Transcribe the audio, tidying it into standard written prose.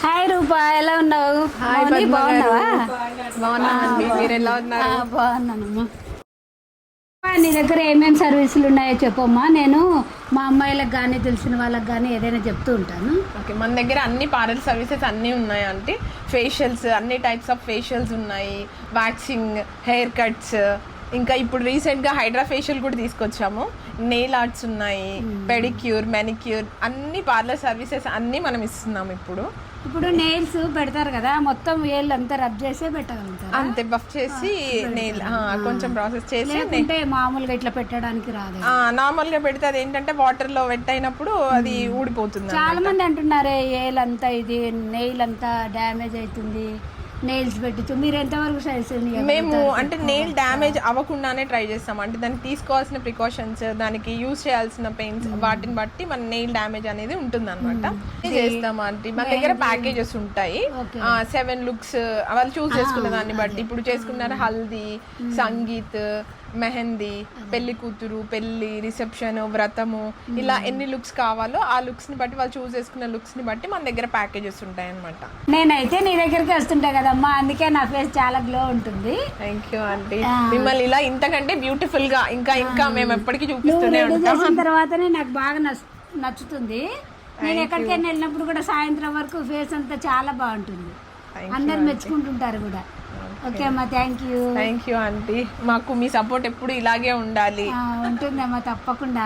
Hi రూపా, ఎలా ఉన్నావు? బాగున్నావా? బాగున్నానండి, మీరు ఎలా ఉన్నారు? బాగున్నానమ్మా. నీ దగ్గర ఏమేమి సర్వీసులు ఉన్నాయో చెప్పమ్మా. నేను మా అమ్మాయిలకు కానీ తెలిసిన వాళ్ళకి కానీ ఏదైనా చెప్తూ ఉంటాను. ఓకే, మన దగ్గర అన్ని పార్లర్ సర్వీసెస్ అన్నీ ఉన్నాయి. అంటే ఫేషియల్స్, అన్ని టైప్స్ ఆఫ్ ఫేషియల్స్ ఉన్నాయి, వ్యాక్సింగ్, హెయిర్ కట్స్, ఇంకా ఇప్పుడు రీసెంట్గా హైడ్రా ఫేషియల్ కూడా తీసుకొచ్చాము. నెయిల్ ఆర్ట్స్ ఉన్నాయి, పెడిక్యూర్, మెనిక్యూర్, అన్ని పార్లర్ సర్వీసెస్ అన్నీ మనం ఇస్తున్నాము. ఇప్పుడు నెయిల్స్ పెడతారు కదా, మొత్తం వేళ్ళు అంతా రబ్ చేసే పెట్టగలుగుతారు. అంతే, బఫ్ చేసి నెయిల్ కొంచెం ప్రాసెస్ చేసి అంటే మామూలుగా ఇట్లా పెట్టడానికి రాదు. నార్మల్ గా పెడితే అది ఏంటంటే వాటర్ లో వెట్ అయినప్పుడు అది ఊడిపోతుంది. చాలా మంది అంటున్నారే ఏలంతా ఇది నెయిల్ అంతా డ్యామేజ్ అవుతుంది, నెయిల్స్ పెట్టి. మీరు ఎంతవరకు సజెషన్? మేము అంటే నెయిల్ డ్యామేజ్ అవ్వకుండానే ట్రై చేస్తాం. అంటే దానికి తీసుకోవాల్సిన ప్రికాషన్స్, దానికి యూజ్ చేయాల్సిన పెయిన్స్, వాటిని బట్టి మన నెయిల్ డ్యామేజ్ అనేది ఉంటుంది అనమాట. చేస్తాం అంటే మన దగ్గర ప్యాకేజెస్ ఉంటాయి. 7 లుక్స్ వాళ్ళు చూస్ చేసుకున్న దాన్ని బట్టి. ఇప్పుడు చేసుకున్నారు హల్దీ, సంగీత్, మెహందీ, పెళ్లి కూతురు, పెళ్లి, రిసెప్షన్, వ్రతము, ఇలా ఎన్ని లుక్స్ కావాలో ఆ లుక్స్ ని బట్టి, వాళ్ళు చూస్ చేసుకున్న లుక్స్ ని బట్టి మన దగ్గర ప్యాకేజెస్ ఉంటాయి అనమాట. నేనైతే నీ దగ్గరికి వస్తుంటా కదమ్మా, అందుకే నా ఫేస్ చాలా గ్లో ఉంటుంది. Thank you aunty. మిమ్మల్ని ఇలా ఇంతకంటే బ్యూటిఫుల్ గా ఇంకా మేము ఎప్పటికీ చూపిస్తూనే ఉంటాం. తర్వాతనే నాకు బాగా నచ్చుతుంది. నేను ఎక్కడికైనా వెళ్ళినప్పుడు కూడా సాయంత్రం వరకు ఫేస్ అంతా చాలా బాగుంటుంది, అందరు మెచ్చుకుంటుంటారు కూడా. ఓకే అమ్మా, థ్యాంక్ యూ ఆంటీ. మాకు మీ సపోర్ట్ ఎప్పుడు ఇలాగే ఉండాలి. ఉంటుందమ్మా, తప్పకుండా.